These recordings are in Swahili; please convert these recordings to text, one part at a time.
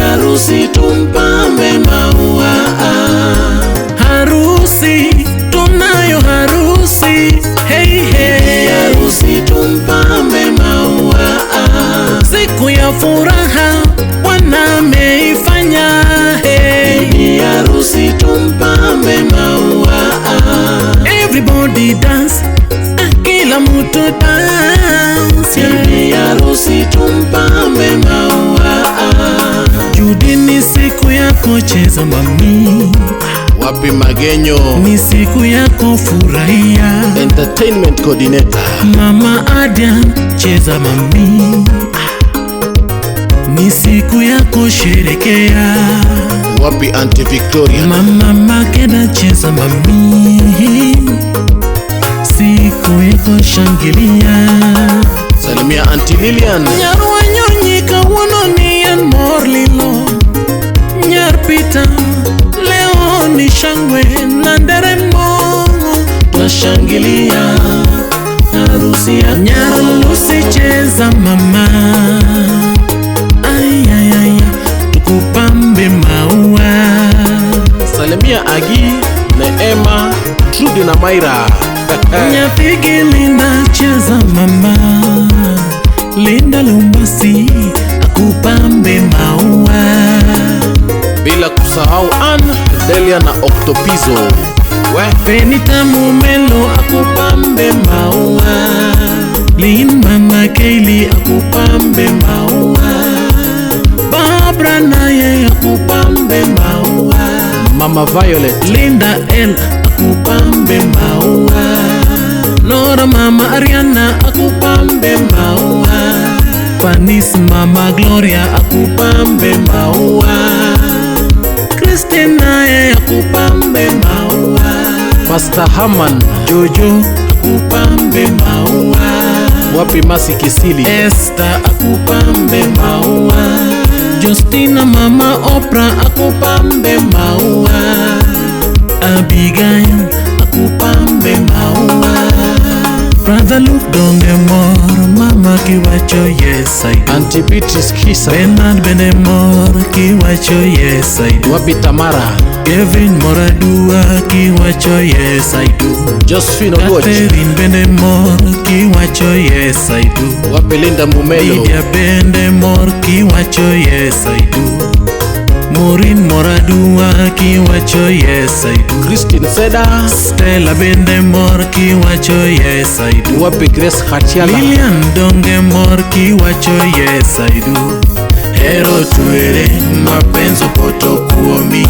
harusi tumpambe maua. Harusi, tunayo harusi. Hey, hey. Harusi tumpambe maua. Siku ya furaha Bwana ameifanya. Hey. Harusi tumpambe maua. Everybody dance, kila mtu dance. Harusi tumpambe maua. Judy, ni siku yako, cheza mami. Wapi Magenyo? Ni siku yako, furahia. Entertainment coordinator. Mama Adrian, cheza mami. Ni siku yako, sherekea. Wapi Auntie Victoria? Mama Makeda, cheza mami. Siku yako, shangilia. Salimia Auntie Lilian. Nyarwa nyonyika wononi en morlilo. Nyar Peter, leo ni shangwe na nderemo. Twashangilia harusi yako. Nyar Lucy, cheza mama. Ay, ay, ay, tukupambe maua. Salimia Agi, Neema, Trudy na Maira. Nyapigi Linda, cheza mama. Linda Lumbasi, akupambe maua. Bila kusahau Ann, Delia na Octopizo. Benita Mumelo, akupambe maua. Lin Mama Kaylee, akupambe maua. Barbara naye, akupambe maua. Mama Violet, Linda L, akupambe maua. Nora Mama Ariana, akupambe maua. Panis Mama Gloria, akupambe maua. Christina ye, akupambe maua. Pastor Haman, Jojo, akupambe maua. wapi Masi Kisili, Esther, akupambe maua. Justina Mama Oprah, akupambe maua. Abigail, akupambe maua. Brother Luke Dongemor, Mama kiwacho yes I do. Auntie Beatrice Kisa, Bernard Benemor, kiwacho yes I do. wapi Tamara, Kevin Moradua, kiwacho yes I do. Josephine Oluoch, Catherine Benemor, kiwacho yes I do. wapi Linda Mumelo, Lydia Benemor, kiwacho yes I do. Maureen Moradua, kiwacho yes I do. Christine Seda, Stella Benemor, kiwacho yes I do. wapi Grace Hatiala, Lilian Dongemor, kiwacho yes I do. Hero tuere, mapenzi poto kuomi.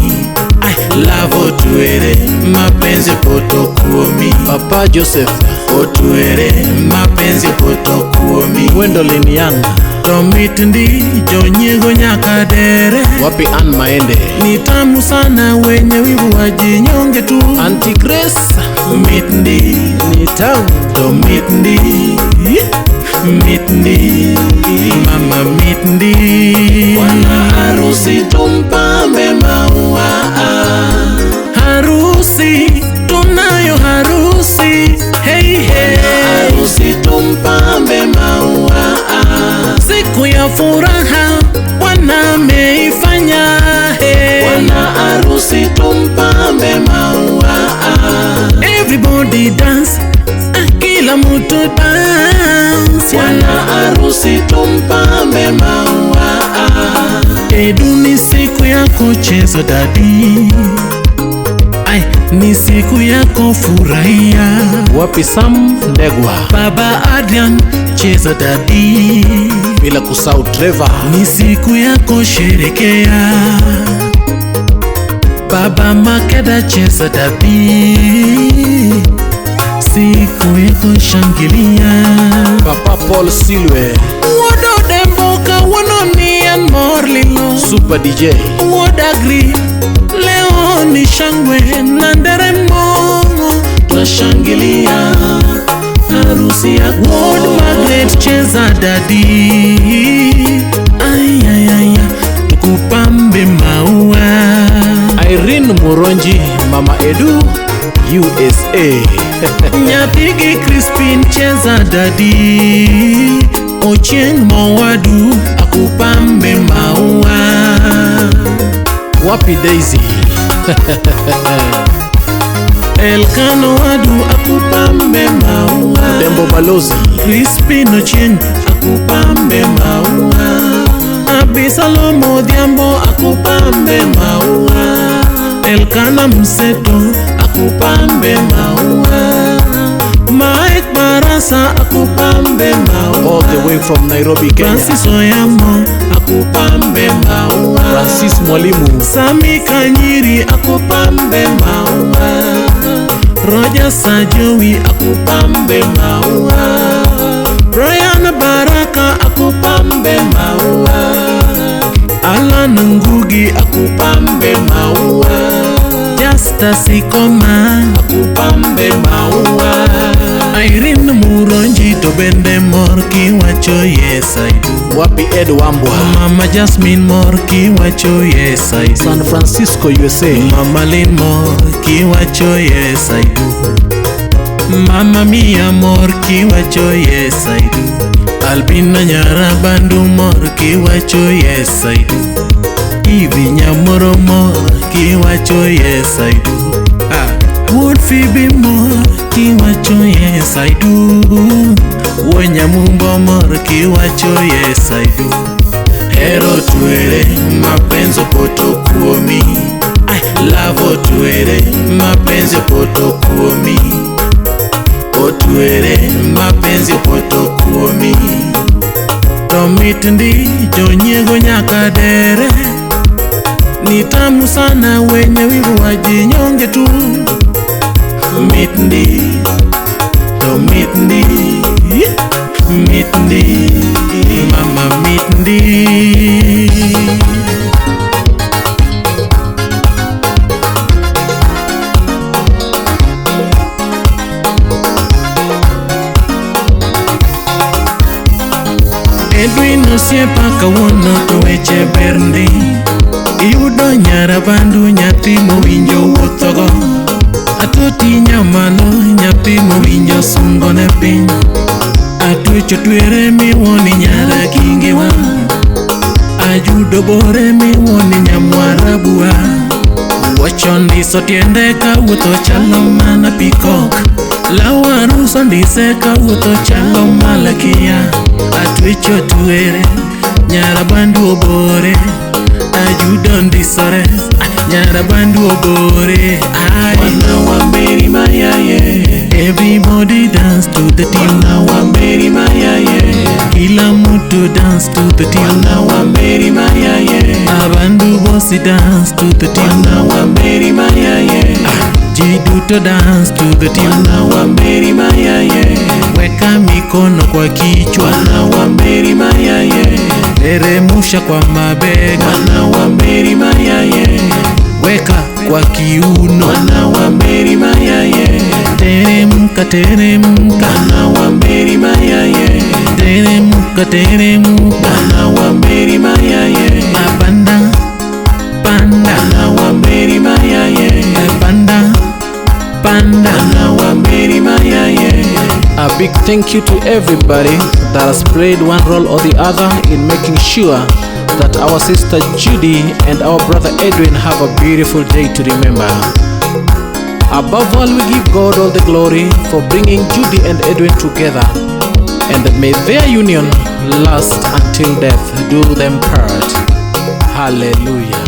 Lavo tuere, mapenzi poto kuomi. Papa Joseph, Otuere, mapenzi poto kuomi. Gwendolyn Young, Tomit ndi, jonyego nyaka dere. wapi Ann Maende, Ni tamu sana wenye wivu wajinyonge tu. Auntie Grace, Mit ndi, ni tamu, tomit ndi. Mit ndi, mama mit ndi. Bwana harusi tumpambe maua. Harusi, tunayo harusi. Hey, hey. Harusi tumpambe maua. Siku ya furaha Bwana ameifanya. Hey. Bwana harusi tumpambe maua. Everybody dance, kila mtu dance. Bwana harusi tumpambe maua. Edu, ni siku yako, cheza dadi. Ay, ni siku yako, furahia. Wapi Sam Ndegwa, Baba Adrian, cheza dadi. bila kusahau Trevor, Ni siku yako, sherekea. Baba Makeda, cheza dadi. Siku yako, shangilia. Papa Paul Silwe, Wodo demboka wononi en morlilo. Super DJ, Wodagri, leo ni shangwe na nderemo. twashangilia harusi yako. Wod Margaret, cheza dadi. Ay, ay, ay, tukupambe maua. Irene Muronji, Mama Edu, USA. Nyapigi Crispin, cheza dadi. Ochieng Mowadu, akupambe maua. Wapi Daisy? Elkano Wadu akupambe maua, Dembo Balozi, Crispin Ochieng akupambe maua, Abisalomo Odhiambo akupambe maua, Elkana Mseto akupambe maua, Mike Barasa akupambe maua, all the way from Nairobi, Kenya. Francis Oyamo akupambe maua, Francis Mwalimu, Sami Kanyiri akupambe maua, Roger Sajowi akupambe maua, Brian Baraka akupambe maua, Alan Ngugi akupambe maua, Justa Sikoma akupambe maua, Irene Muronji to bende morki wacho yes I do. Wapi Ed Wambwa, Mama Jasmine morki wacho yes I do. San Francisco, USA. Mama Lynn morki wacho yes I do. Mama Mia morki wacho yes I do. Albina Nyarabandu morki wacho yes I do. Ivi Nyamoro morki wacho yes I do. Would Phoebe morki wacho yes I do. Wanyamumbo morki wacho yes I do. Hero tuere mapenzo poto kuomi, lavo tuere mapenzo poto kuomi, otuere mapenzo poto kuomi. Tomitndi jonyego nyaka dere, ni tamu sana wenye wivu wajinyonge tu. Mitndi, tomitndi, mitndi, mama mitndi. Edwin osiepa kawuono to weche berndi, iyudo Nyarabandu nyathi mowinjo wuothogo, Atoti Nyamalo nyathi mowinjo sungone piny, Atwecho twere miwoni nyara kingewa, Ajudo bore miwoni nyamwarabua, Wacho ndiso tiende kawuotho chalo mana pikok, Law arus ondise kawuotho chalo malakia, Atwecho twere Nyarabandu obore, Ajudo ndisore Nyarabandu obore. Wana wamberi mayaye, everybody dance to the tune. Wana wamberi mayaye, kila mutu dance to the tune. Wana wamberi mayaye, Abandu bosi dance to the tune. Wana wamberi mayaye, jiduto dance to the tune. Wana wamberi mayaye, weka mikono kwa kichwa. Wana wamberi mayaye, teremusha kwa mabega. Wana wamberi mayaye, weka kwa kiuno. Wana wamberi mayaye, teremka teremka. Wana wamberi mayaye, teremka teremka. Wana wamberi mayaye, panda panda. Wana wamberi mayaye, panda panda. Wana wamberi mayaye. A big thank you to everybody that has played one role or the other in making sure that our sister Judy and our brother Edwin have a beautiful day to remember. Above all, we give God all the glory for bringing Judy and Edwin together, and may their union last until death do them part. Hallelujah.